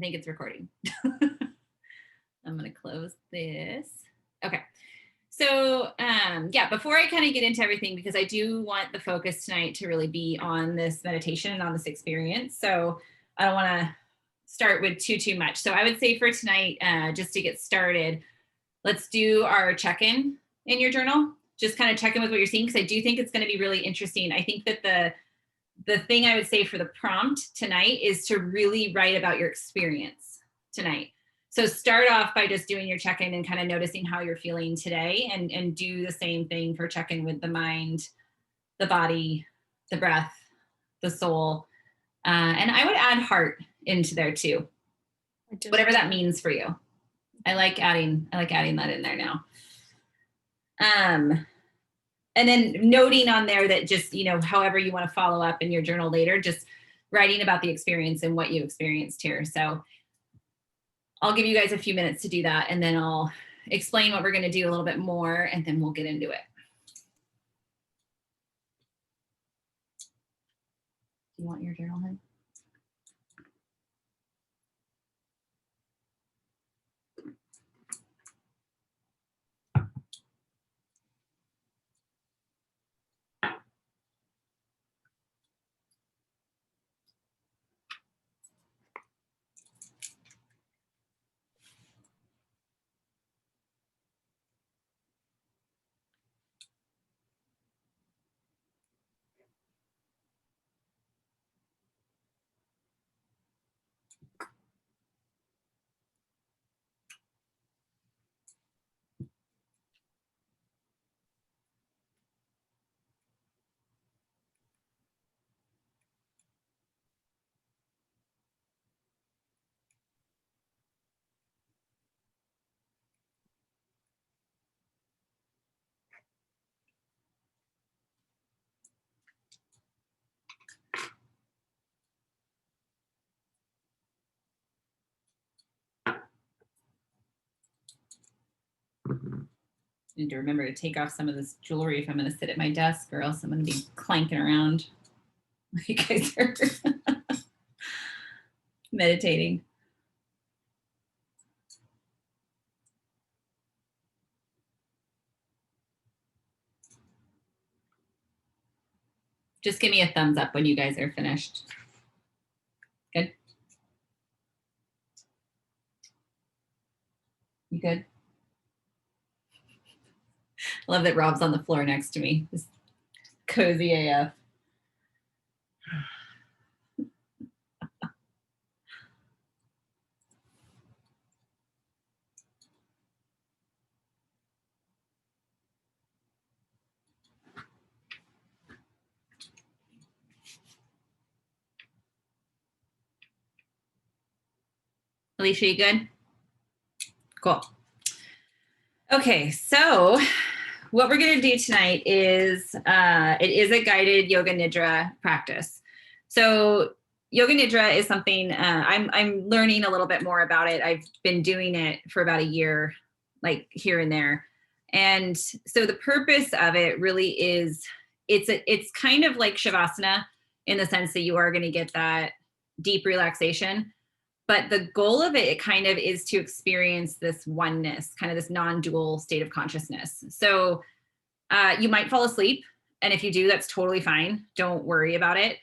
think it's recording. I'm going to close this. Okay. So yeah, before I kind of get into everything, because I do want the focus tonight to really be on this meditation and on this experience. So I don't want to start with too much. So I would say for tonight, just to get started, let's do our check-in in your journal. Just kind of check in with what you're seeing, because I do think it's going to be really interesting. I think that the thing I would say for the prompt tonight is to really write about your experience tonight. So start off by just doing your check-in and kind of noticing how you're feeling today, and do the same thing for check-in with the mind, the body, the breath, the soul. And I would add heart into there too, whatever that means for you. I like adding that in there now. And then noting on there that just, however you want to follow up in your journal later, just writing about the experience and what you experienced here. So I'll give you guys a few minutes to do that, and then I'll explain what we're going to do a little bit more, and then we'll get into it. Do you want your journal, Hen? Need to remember to take off some of this jewelry if I'm going to sit at my desk, or else I'm going to be clanking around. You guys are meditating. Just give me a thumbs up when you guys are finished. Good? You good? I love that Rob's on the floor next to me. Just cozy AF. Alicia, you good? Cool. Okay, so what we're going to do tonight is it is a guided yoga nidra practice. So yoga nidra is something I'm learning a little bit more about it. I've been doing it for about a year, like here and there. And so the purpose of it really is it's kind of like shavasana in the sense that you are going to get that deep relaxation. But the goal of it kind of is to experience this oneness, kind of this non-dual state of consciousness. So you might fall asleep. And if you do, that's totally fine. Don't worry about it.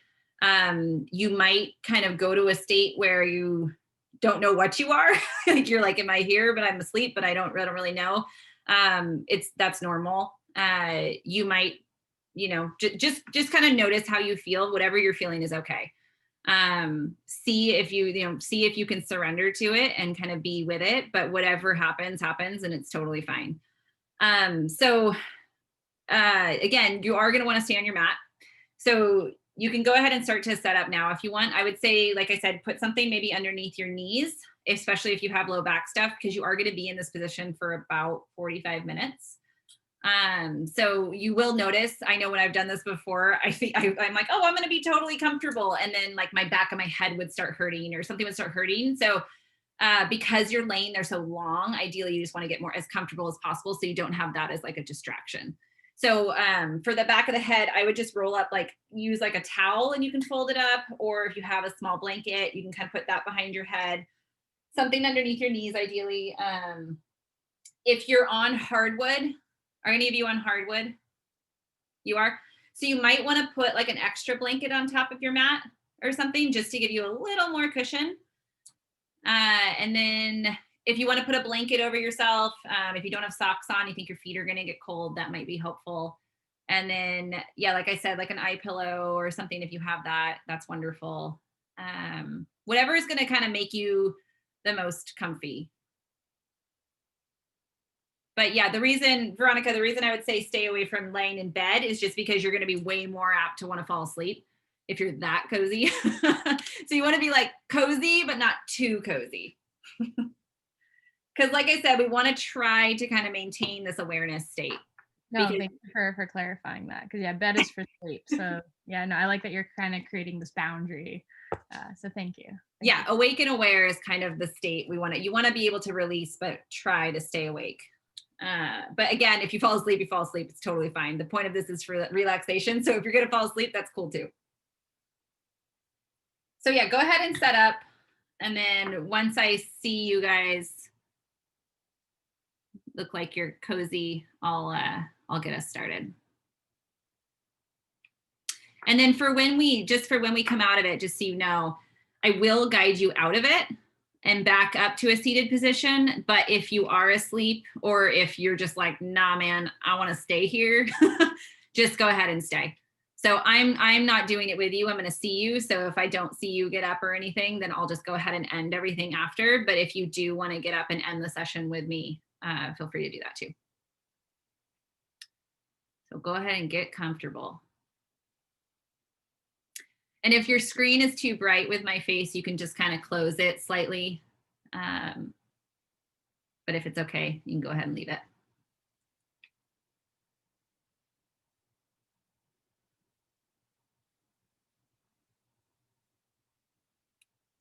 You might kind of go to a state where you don't know what you are. Like you're like, am I here, but I'm asleep, but I don't really know. That's normal. You might, just kind of notice how you feel. Whatever you're feeling is okay. See if you can surrender to it and kind of be with it, but whatever happens, and it's totally fine. So again, you are going to want to stay on your mat. So you can go ahead and start to set up now if you want. I would say, like I said, put something maybe underneath your knees, especially if you have low back stuff, because you are going to be in this position for about 45 minutes. So you will notice, I know when I've done this before, I'm like, oh, I'm going to be totally comfortable. And then like my back of my head would start hurting, or something would start hurting. So because you're laying there so long, ideally you just want to get more as comfortable as possible, so you don't have that as like a distraction. So for the back of the head, I would just roll up, like use like a towel and you can fold it up, or if you have a small blanket, you can kind of put that behind your head. Something underneath your knees, ideally. If you're on hardwood, are any of you on hardwood? You are? So you might want to put like an extra blanket on top of your mat or something just to give you a little more cushion. And then if you want to put a blanket over yourself, if you don't have socks on, you think your feet are going to get cold, that might be helpful. And then, yeah, like I said, like an eye pillow or something, if you have that, that's wonderful. Whatever is going to kind of make you the most comfy. But yeah, the reason, Veronica, the reason I would say stay away from laying in bed is just because you're going to be way more apt to want to fall asleep if you're that cozy. So you want to be like cozy, but not too cozy. Because like I said, we want to try to kind of maintain this awareness state. No, thank you for clarifying that. Because yeah, bed is for sleep. So yeah, no, I like that you're kind of creating this boundary. So thank you. Yeah, awake and aware is kind of the state we want to. You want to be able to release, but try to stay awake. But again, if you fall asleep, you fall asleep. It's totally fine. The point of this is for relaxation. So if you're going to fall asleep, that's cool too. So yeah, go ahead and set up. And then once I see you guys look like you're cozy, I'll get us started. And then for when we come out of it, just so you know, I will guide you out of it and back up to a seated position. But if you are asleep or if you're just like, nah, man, I want to stay here, just go ahead and stay. So I'm not doing it with you. I'm going to see you. So if I don't see you get up or anything, then I'll just go ahead and end everything after. But if you do want to get up and end the session with me, feel free to do that too. So go ahead and get comfortable. And if your screen is too bright with my face, you can just kind of close it slightly. But if it's okay, you can go ahead and leave it.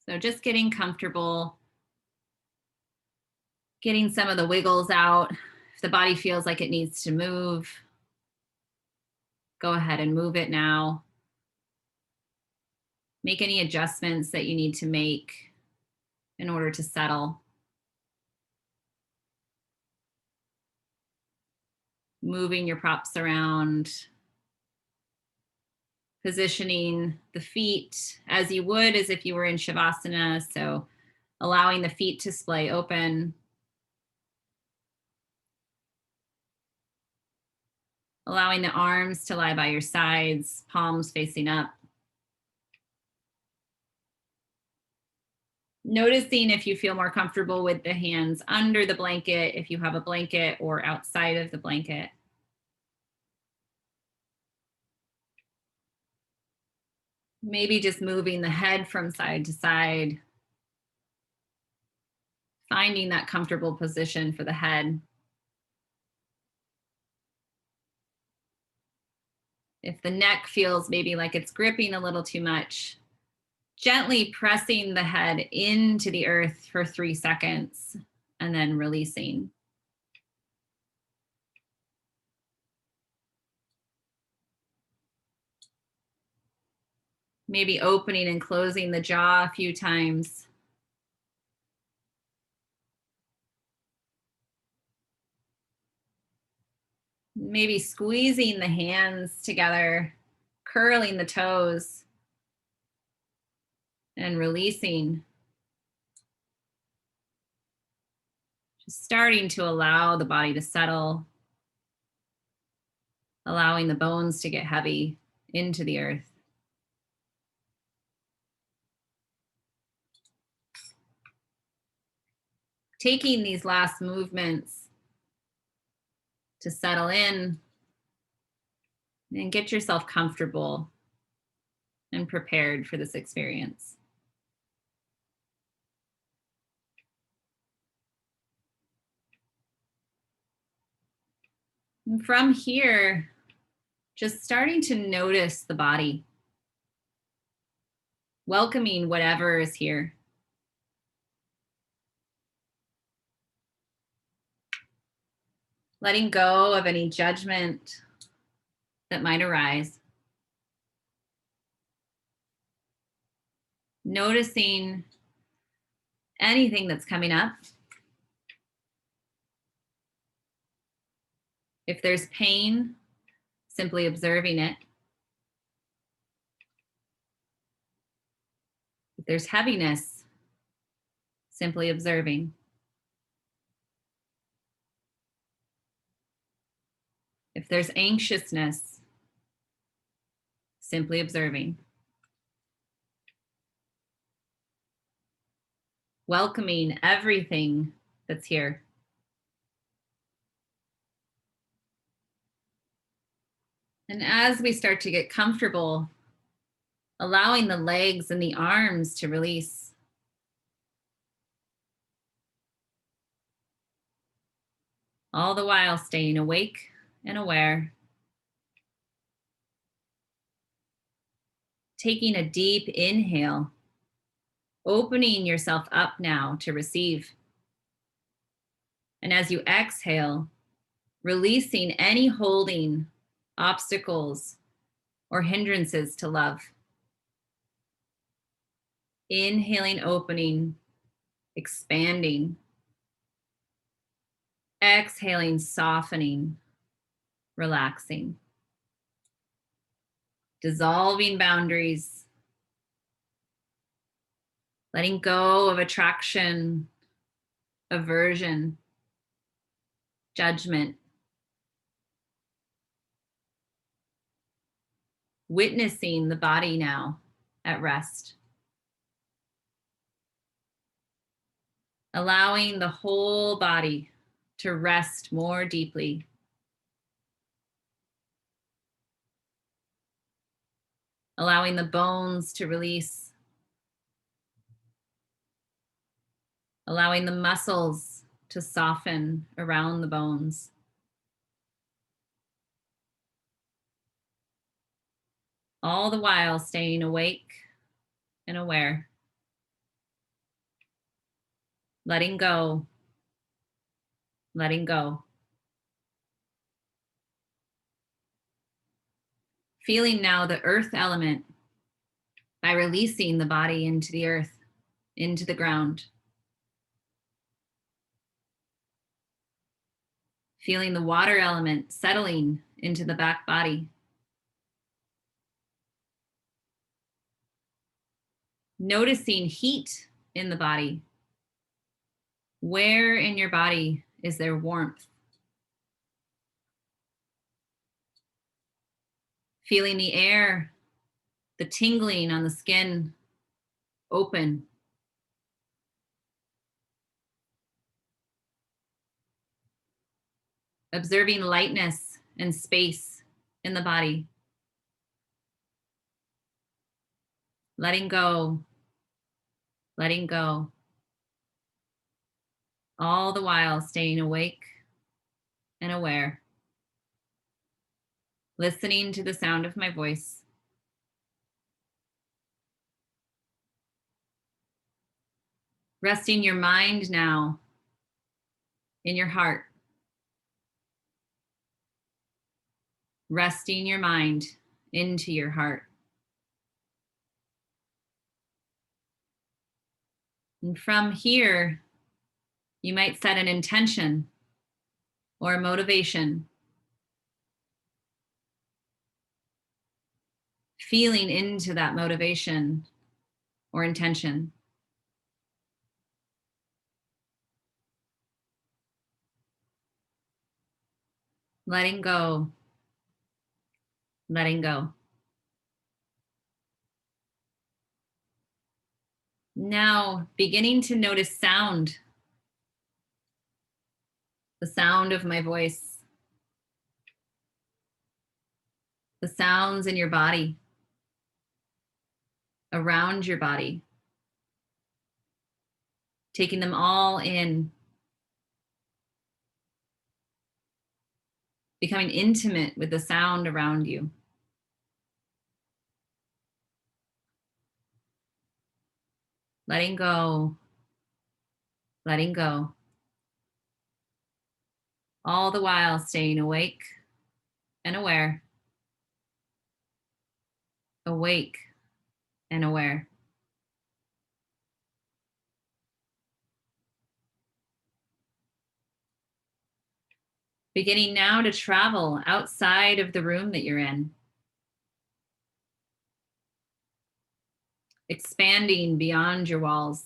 So just getting comfortable, getting some of the wiggles out. If the body feels like it needs to move, go ahead and move it now. Make any adjustments that you need to make in order to settle. Moving your props around, positioning the feet as you would as if you were in Shavasana. So allowing the feet to splay open. Allowing the arms to lie by your sides, palms facing up. Noticing if you feel more comfortable with the hands under the blanket, if you have a blanket, or outside of the blanket. Maybe just moving the head from side to side. Finding that comfortable position for the head. If the neck feels maybe like it's gripping a little too much, gently pressing the head into the earth for 3 seconds and then releasing. Maybe opening and closing the jaw a few times. Maybe squeezing the hands together, curling the toes, and releasing. Just starting to allow the body to settle, allowing the bones to get heavy into the earth. Taking these last movements to settle in and get yourself comfortable and prepared for this experience. And from here, just starting to notice the body, welcoming whatever is here. Letting go of any judgment that might arise. Noticing anything that's coming up. If there's pain, simply observing it. If there's heaviness, simply observing. If there's anxiousness, simply observing. Welcoming everything that's here. And as we start to get comfortable, allowing the legs and the arms to release. All the while staying awake and aware. Taking a deep inhale, opening yourself up now to receive. And as you exhale, releasing any holding, obstacles, or hindrances to love. Inhaling, opening, expanding. Exhaling, softening, relaxing. Dissolving boundaries. Letting go of attraction, aversion, judgment. Witnessing the body now at rest. Allowing the whole body to rest more deeply. Allowing the bones to release. Allowing the muscles to soften around the bones. All the while staying awake and aware. Letting go. Letting go. Feeling now the earth element by releasing the body into the earth, into the ground. Feeling the water element settling into the back body. Noticing heat in the body. Where in your body is there warmth? Feeling the air, the tingling on the skin, open. Observing lightness and space in the body. Letting go, letting go. All the while staying awake and aware. Listening to the sound of my voice. Resting your mind now in your heart. Resting your mind into your heart. And from here, you might set an intention or a motivation. Feeling into that motivation or intention. Letting go. Letting go. Now, beginning to notice sound. The sound of my voice. The sounds in your body. Around your body. Taking them all in. Becoming intimate with the sound around you. Letting go. Letting go. All the while staying awake and aware. Awake and aware. Beginning now to travel outside of the room that you're in. Expanding beyond your walls.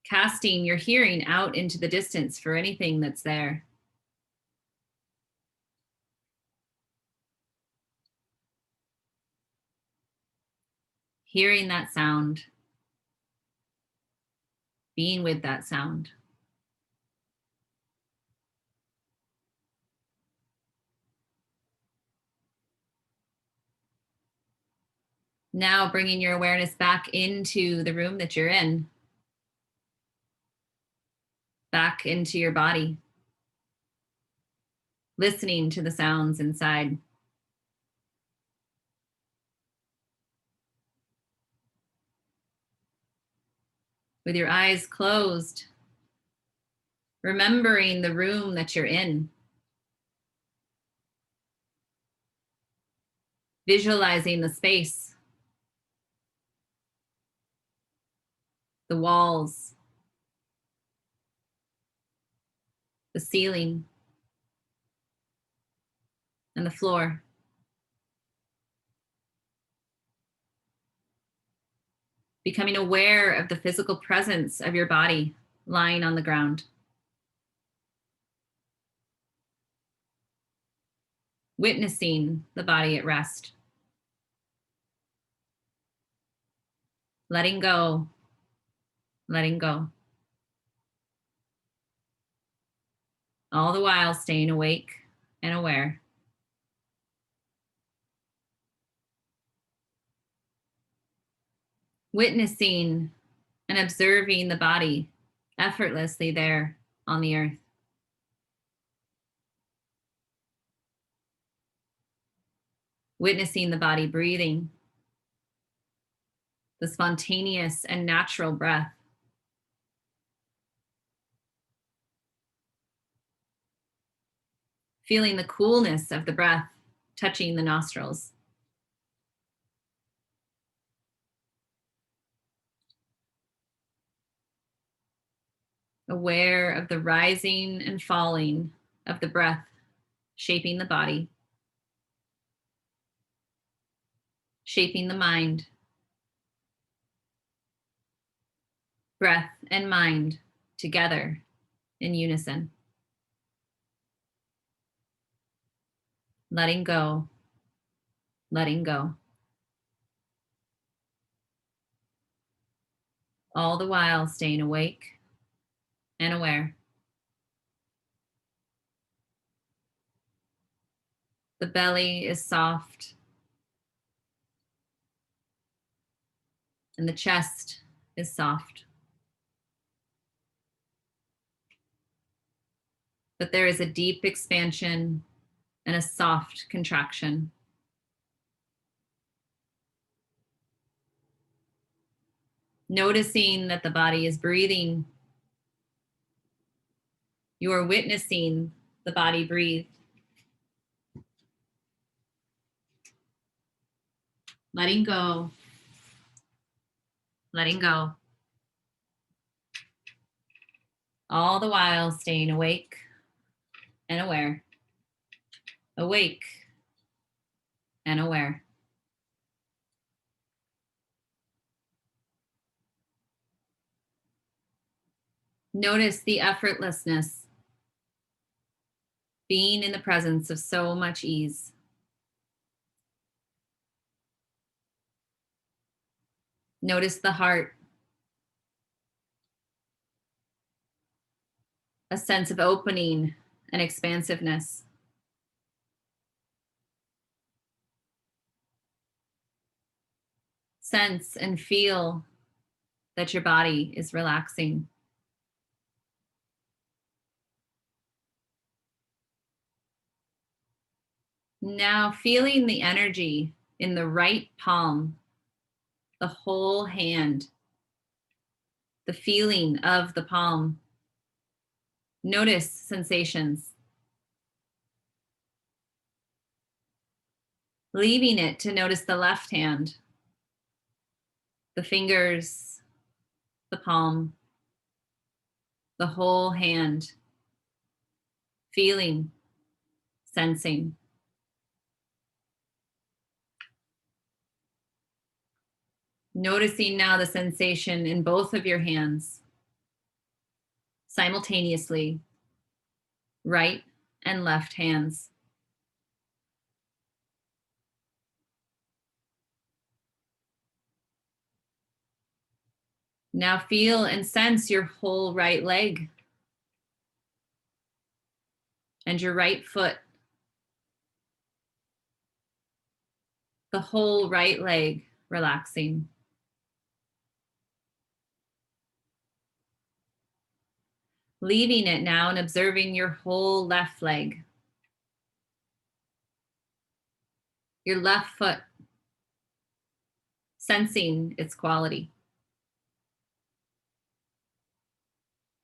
Casting your hearing out into the distance for anything that's there. Hearing that sound. Being with that sound. Now bringing your awareness back into the room that you're in. Back into your body. Listening to the sounds inside. With your eyes closed, remembering the room that you're in. Visualizing the space, the walls, the ceiling, and the floor. Becoming aware of the physical presence of your body lying on the ground. Witnessing the body at rest. Letting go, letting go. All the while staying awake and aware. Witnessing and observing the body effortlessly there on the earth. Witnessing the body breathing, the spontaneous and natural breath. Feeling the coolness of the breath touching the nostrils. Aware of the rising and falling of the breath shaping the body, shaping the mind. Breath and mind together in unison. Letting go, letting go. All the while staying awake and aware. The belly is soft and the chest is soft. But there is a deep expansion and a soft contraction. Noticing that the body is breathing. You are witnessing the body breathe. Letting go, letting go. All the while staying awake and aware. Awake and aware. Notice the effortlessness, being in the presence of so much ease. Notice the heart, a sense of opening and expansiveness. Sense and feel that your body is relaxing. Now feeling the energy in the right palm, the whole hand, the feeling of the palm. Notice sensations. Leaving it to notice the left hand, the fingers, the palm, the whole hand. feeling, sensing. Noticing now the sensation in both of your hands simultaneously, right and left hands. Now feel and sense your whole right leg and your right foot. The whole right leg relaxing. Leaving it now and observing your whole left leg. Your left foot. Sensing its quality.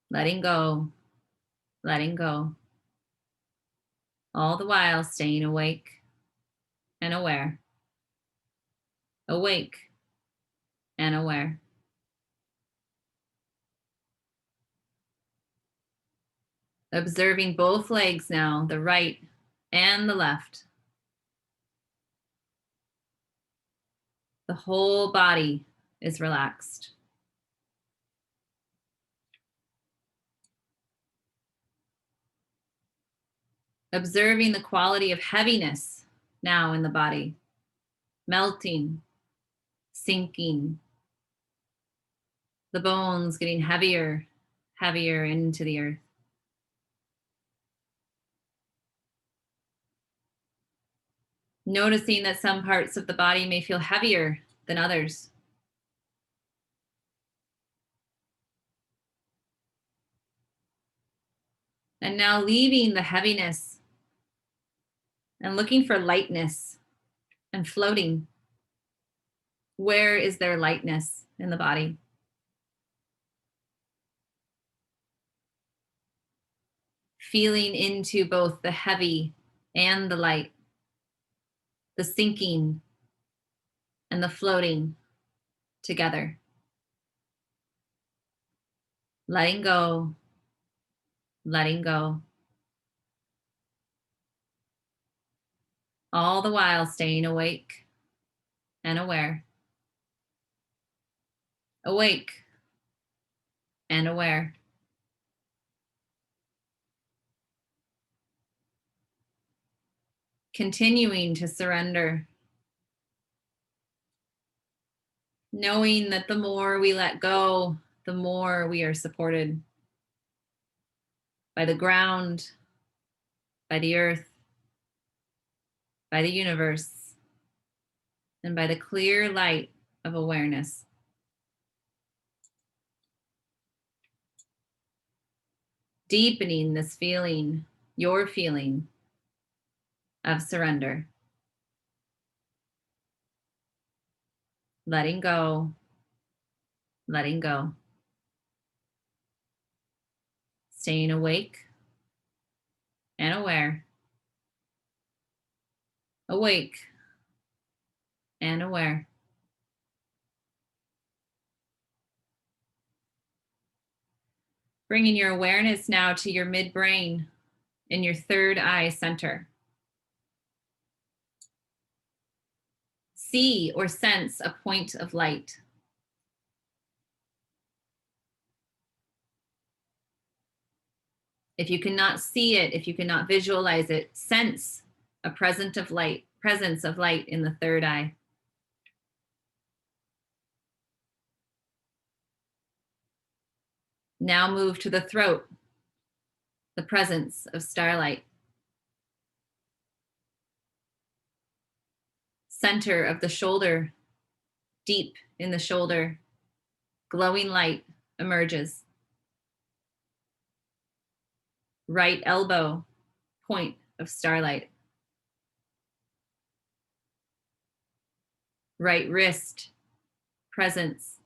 Letting go, letting go. All the while staying awake and aware. Awake and aware. Observing both legs now, the right and the left. The whole body is relaxed. Observing the quality of heaviness now in the body, melting, sinking, the bones getting heavier, heavier into the earth. Noticing that some parts of the body may feel heavier than others. And now leaving the heaviness and looking for lightness and floating. Where is there lightness in the body? Feeling into both the heavy and the light, the sinking and the floating together. Letting go, letting go. All the while staying awake and aware. Awake and aware. Continuing to surrender. Knowing that the more we let go, the more we are supported by the ground, by the earth, by the universe, and by the clear light of awareness. Deepening this feeling, your feeling of surrender. Letting go, letting go. Staying awake and aware. Awake and aware. Bringing your awareness now to your midbrain in your third eye center. See or sense a point of light. If you cannot see it, if you cannot visualize it, sense a presence of light in the third eye. Now move to the throat, the presence of starlight. Center of the shoulder, deep in the shoulder, glowing light emerges. Right elbow, point of starlight. Right wrist, presence,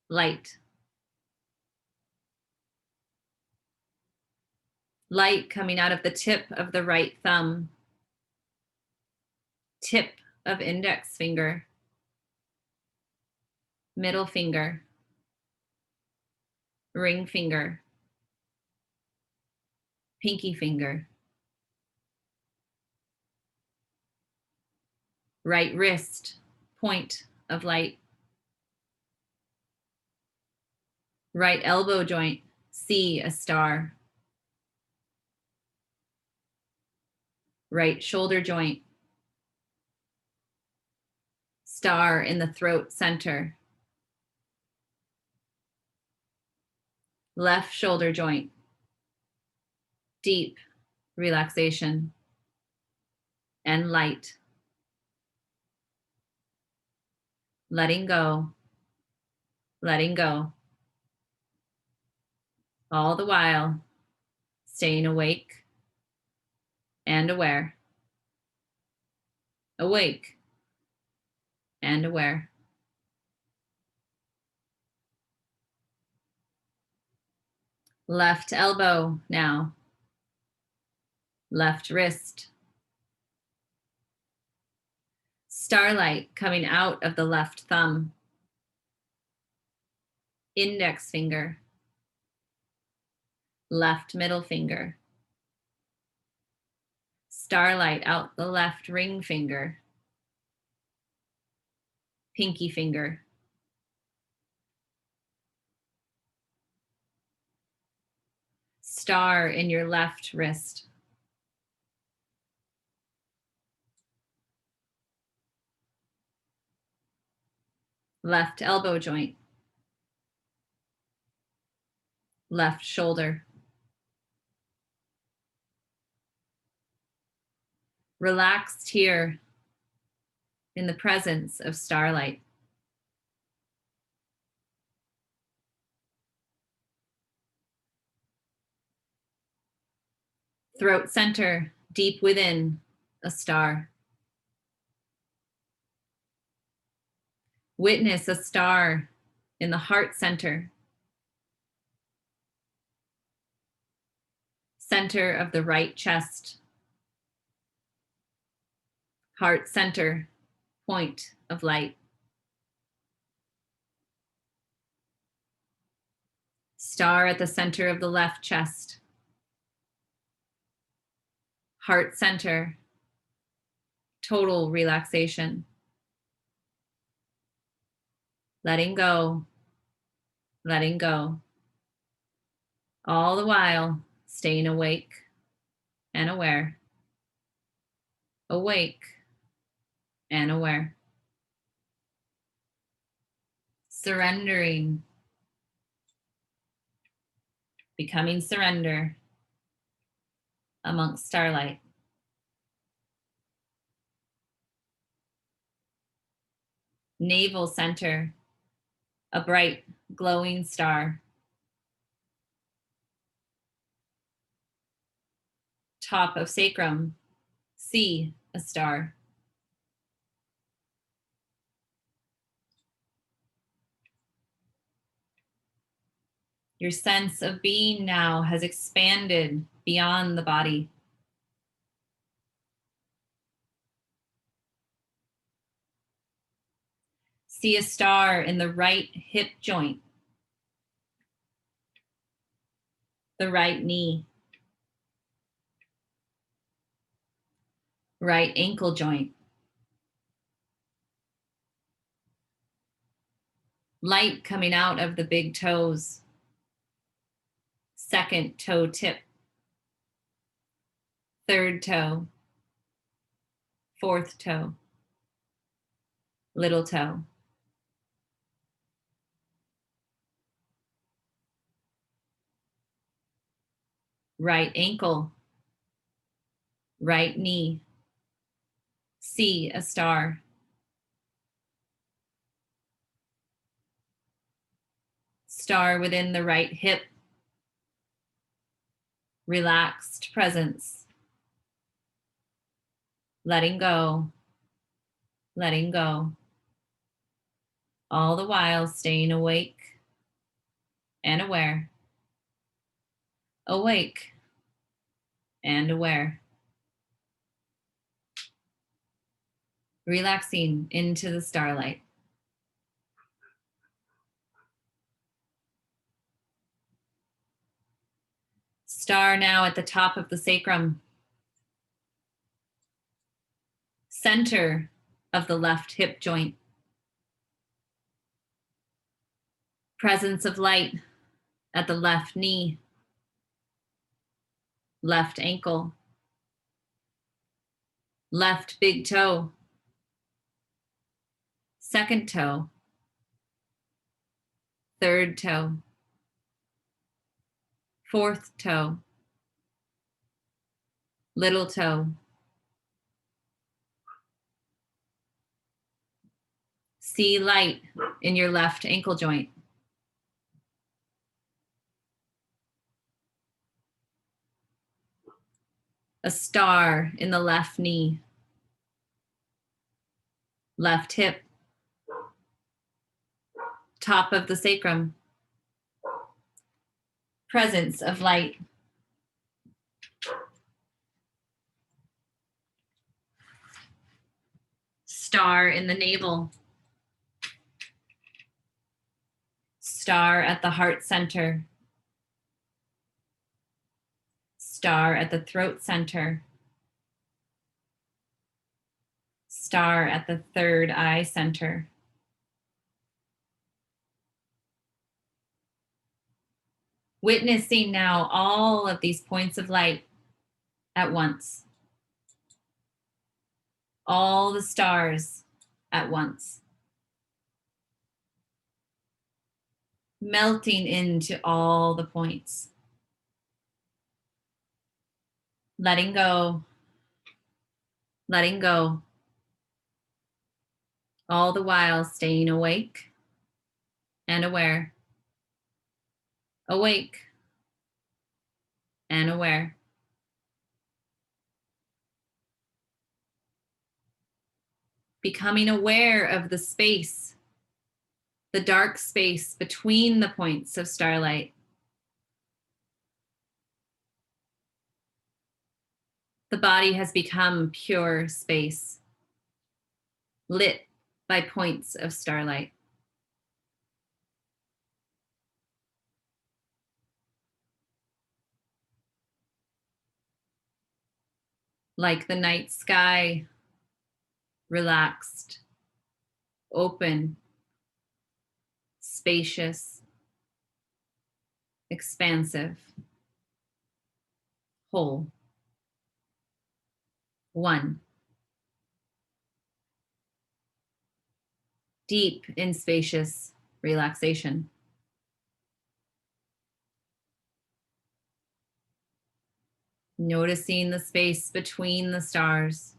light. Light coming out of the tip of the right thumb, tip of index finger, middle finger, ring finger, pinky finger, right wrist, point of light, right elbow joint, see a star, right shoulder joint, star in the throat center, left shoulder joint, deep relaxation and light, letting go, letting go, all the while staying awake and aware, awake and aware. Left elbow now, left wrist, starlight coming out of the left thumb, index finger, left middle finger, starlight out the left ring finger, pinky finger, star in your left wrist, left elbow joint, left shoulder. Relaxed here in the presence of starlight. Throat center, deep within, a star. Witness a star in the heart center, center of the right chest, heart center, point of light. Star at the center of the left chest, heart center, total relaxation. Letting go, letting go. All the while staying awake and aware, awake and aware. Surrendering, becoming surrender amongst starlight. Navel center, a bright glowing star. Top of sacrum, see a star. Your sense of being now has expanded beyond the body. See a star in the right hip joint, the right knee, right ankle joint. Light coming out of the big toes, second toe tip, third toe, fourth toe, little toe. Right ankle, right knee, see a star. Star within the right hip, relaxed presence. Letting go, letting go. All the while staying awake and aware, awake and aware. Relaxing into the starlight. Star now at the top of the sacrum. Center of the left hip joint. Presence of light at the left knee, left ankle, left big toe, second toe, third toe, fourth toe, little toe. See light in your left ankle joint. A star in the left knee, left hip, top of the sacrum. Presence of light. Star in the navel. Star at the heart center. Star at the throat center. Star at the third eye center. Witnessing now all of these points of light at once. All the stars at once. Melting into all the points. Letting go. Letting go. All the while staying awake and aware. Awake and aware. Becoming aware of the space, the dark space between the points of starlight. The body has become pure space, lit by points of starlight. Like the night sky, relaxed, open, spacious, expansive, whole. One. Deep in spacious relaxation. Noticing the space between the stars.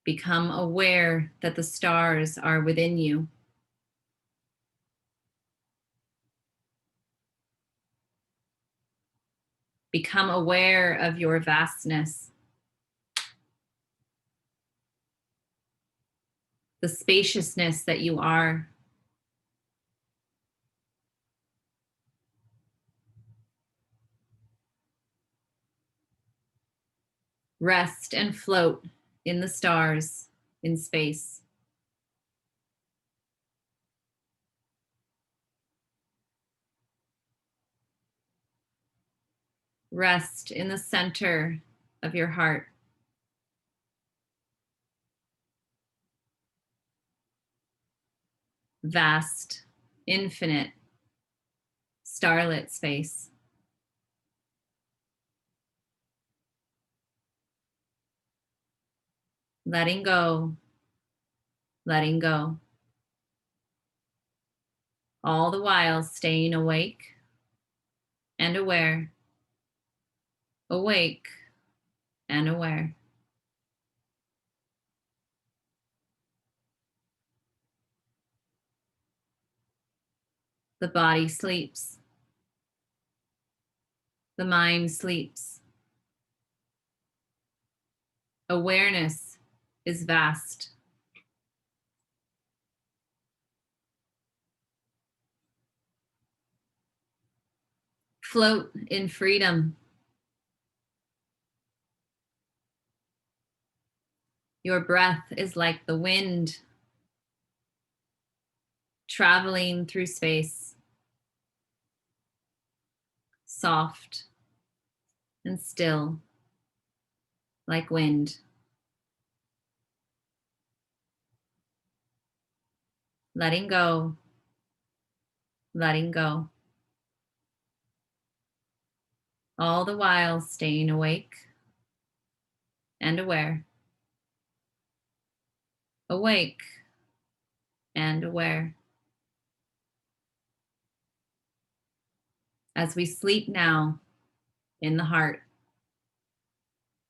Become aware that the stars are within you. Become aware of your vastness. The spaciousness that you are. Rest and float in the stars, in space. Rest in the center of your heart. Vast, infinite, starlit space. Letting go, letting go. All the while staying awake and aware, awake and aware. The body sleeps. The mind sleeps. Awareness is vast. Float in freedom. Your breath is like the wind traveling through space, soft and still, like wind. Letting go, letting go. All the while staying awake and aware. Awake and aware. As we sleep now in the heart,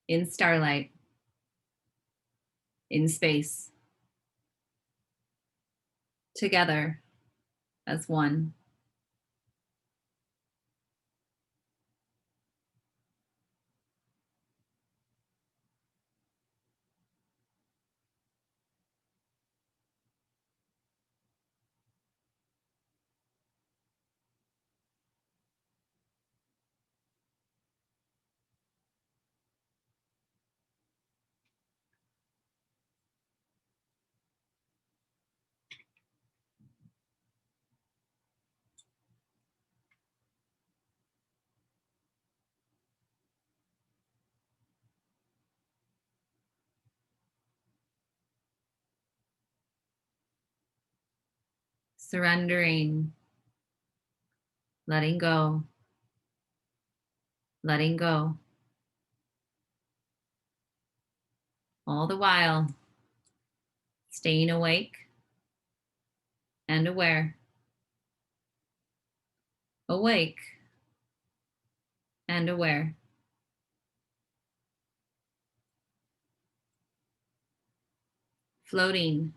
in starlight, in space, together as one. Surrendering, letting go, letting go. All the while staying awake and aware. Awake and aware. Floating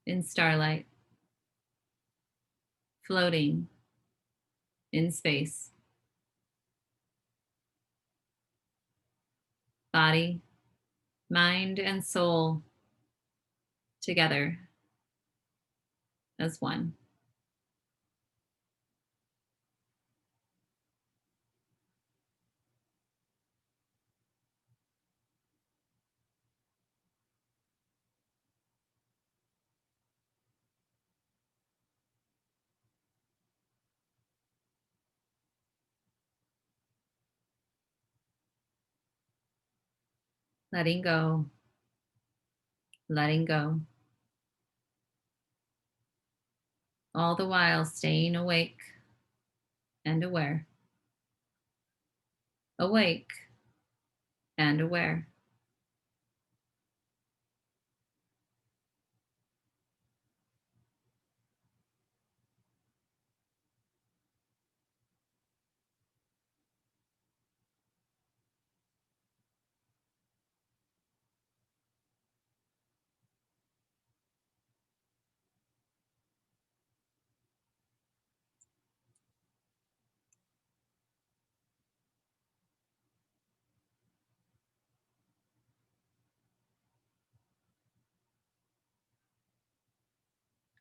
in starlight. Floating in space. Body, mind, and soul together as one. Letting go, letting go. All the while staying awake and aware. Awake and aware.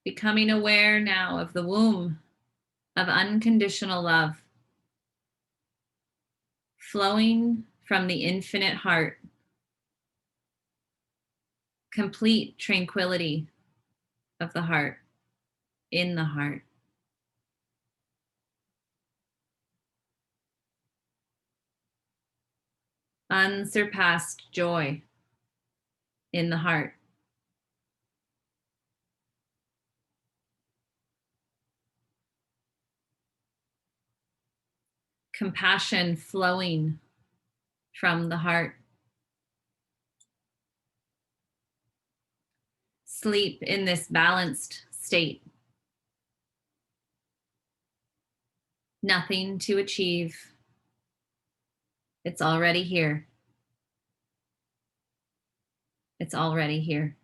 Becoming aware now of the womb of unconditional love, flowing from the infinite heart, complete tranquility of the heart, in the heart. Unsurpassed joy in the heart. Compassion flowing from the heart. Sleep in this balanced state. Nothing to achieve. It's already here. It's already here.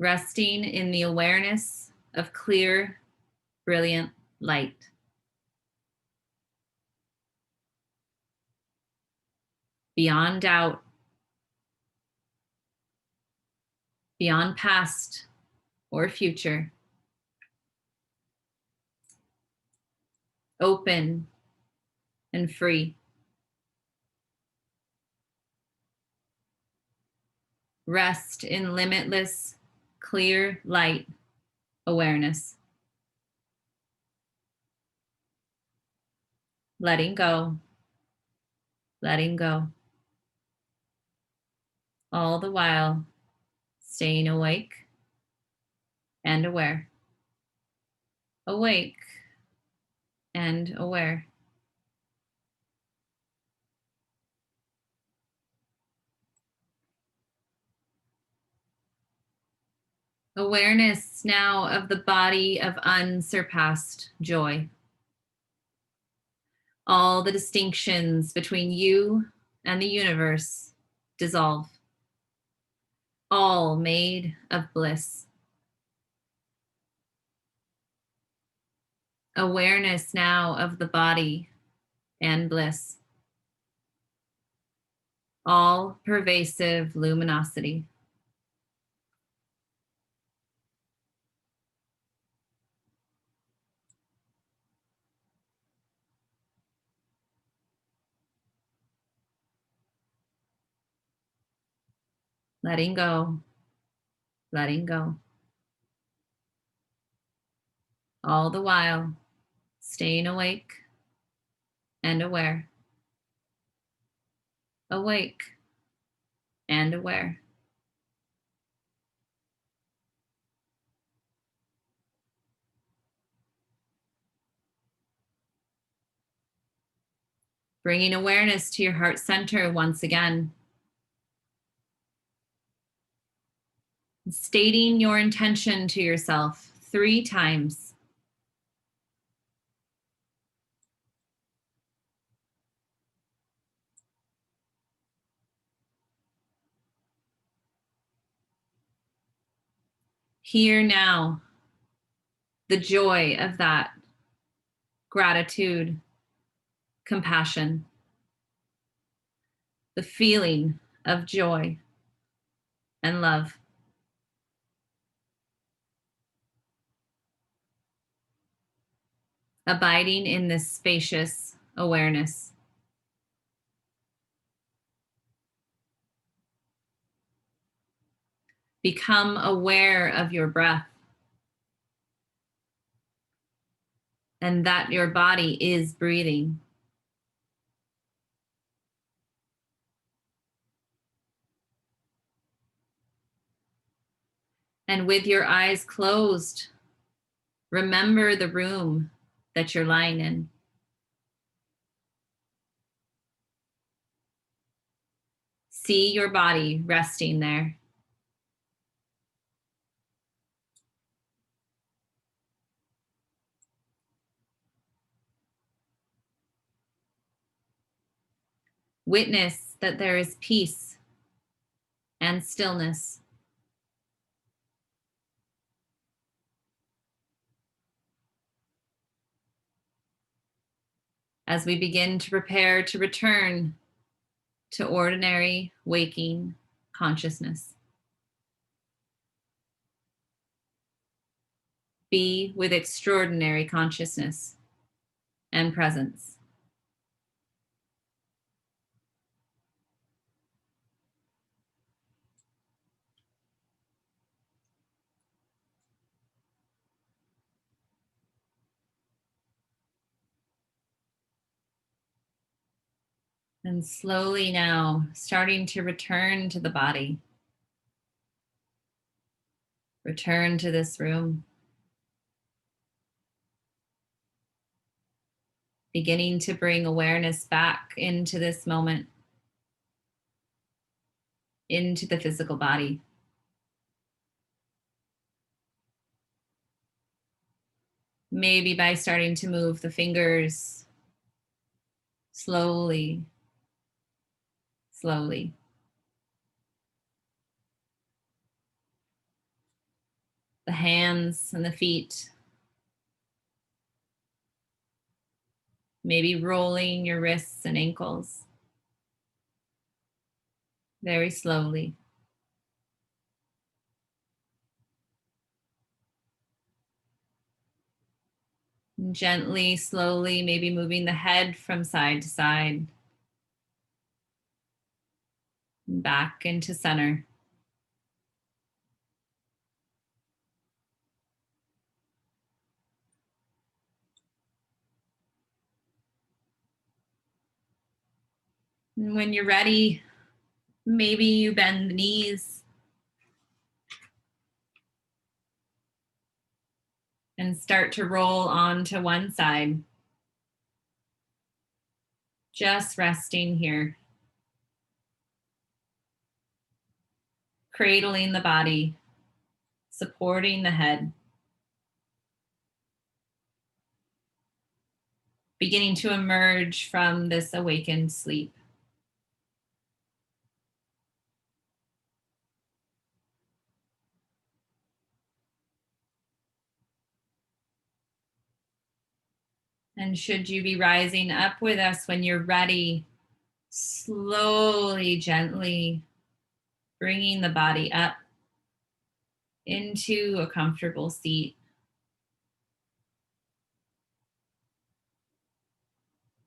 Resting in the awareness of clear, brilliant light. Beyond doubt, beyond past or future. Open and free. Rest in limitless, clear light awareness. Letting go, letting go. All the while staying awake and aware. Awake and aware. Awareness now of the body of unsurpassed joy. All the distinctions between you and the universe dissolve. All made of bliss. Awareness now of the body and bliss. All pervasive luminosity. Letting go, letting go. All the while staying awake and aware. Awake and aware. Bringing awareness to your heart center once again. Stating your intention to yourself 3 times. Hear now the joy of that. Gratitude, compassion, the feeling of joy and love. Abiding in this spacious awareness. Become aware of your breath and that your body is breathing. And with your eyes closed, remember the room that you're lying in. See your body resting there. Witness that there is peace and stillness. As we begin to prepare to return to ordinary waking consciousness. Be with extraordinary consciousness and presence. And slowly now, starting to return to the body. Return to this room. Beginning to bring awareness back into this moment, into the physical body. Maybe by starting to move the fingers slowly, slowly. The hands and the feet. Maybe rolling your wrists and ankles. Very slowly. And gently, slowly, maybe moving the head from side to side. And back into center. And when you're ready, maybe you bend the knees and start to roll onto one side. Just resting here. Cradling the body, supporting the head. Beginning to emerge from this awakened sleep. And should you be rising up with us when you're ready, slowly, gently bringing the body up into a comfortable seat.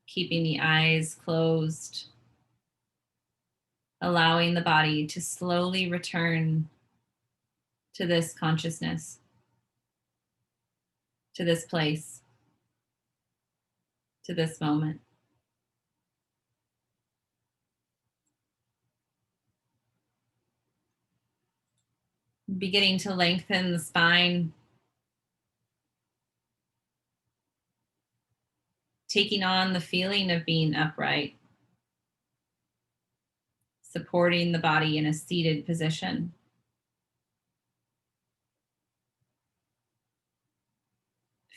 Keeping the eyes closed, allowing the body to slowly return to this consciousness, to this place, to this moment. Beginning to lengthen the spine, taking on the feeling of being upright, supporting the body in a seated position.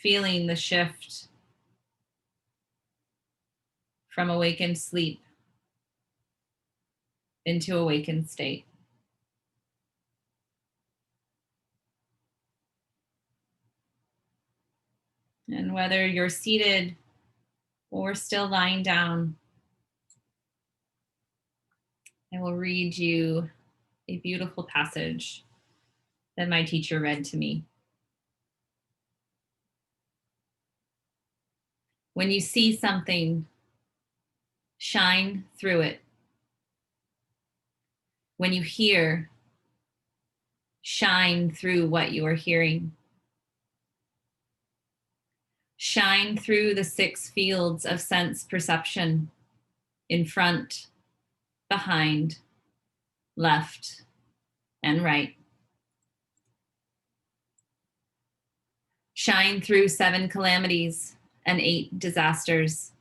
Feeling the shift from awakened sleep into awakened state. And whether you're seated or still lying down, I will read you a beautiful passage that my teacher read to me. When you see something, shine through it. When you hear, shine through what you are hearing. Shine through the 6 fields of sense perception: in front, behind, left, and right. Shine through 7 calamities and 8 disasters.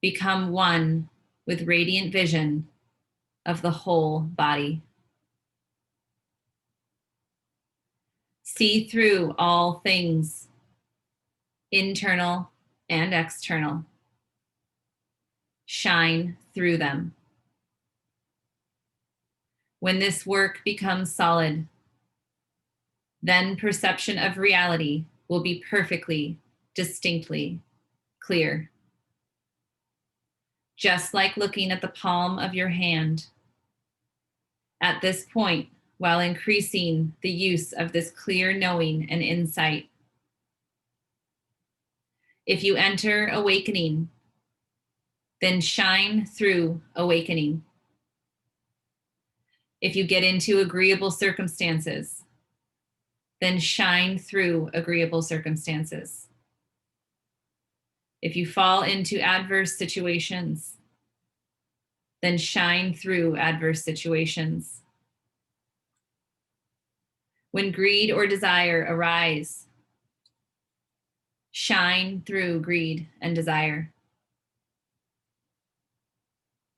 Become one with radiant vision of the whole body. See through all things, internal and external. Shine through them. When this work becomes solid, then perception of reality will be perfectly, distinctly clear. Just like looking at the palm of your hand. At this point, while increasing the use of this clear knowing and insight. If you enter awakening, then shine through awakening. If you get into agreeable circumstances, then shine through agreeable circumstances. If you fall into adverse situations, then shine through adverse situations. When greed or desire arise, shine through greed and desire.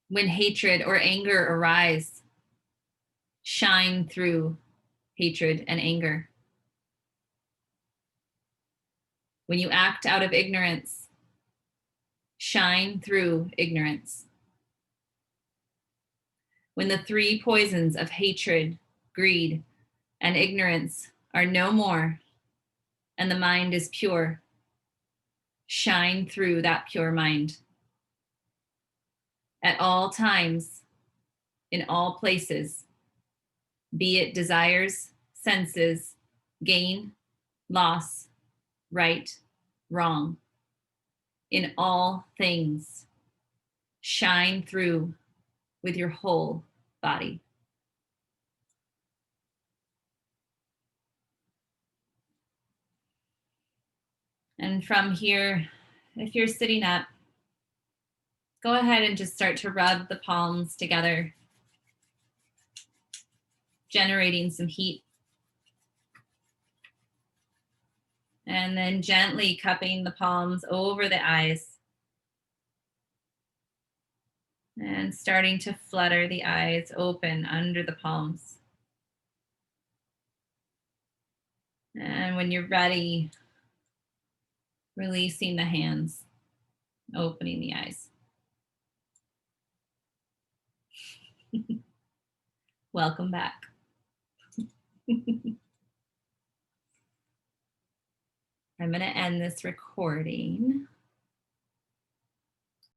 When hatred or anger arise, shine through hatred and anger. When you act out of ignorance, shine through ignorance. When the 3 poisons of hatred, greed, and ignorance are no more, and the mind is pure, shine through that pure mind. At all times, in all places, be it desires, senses, gain, loss, right, wrong. In all things, shine through with your whole body. And from here, if you're sitting up, go ahead and just start to rub the palms together, generating some heat. And then gently cupping the palms over the eyes. And starting to flutter the eyes open under the palms. And when you're ready, releasing the hands, opening the eyes. Welcome back. I'm going to end this recording.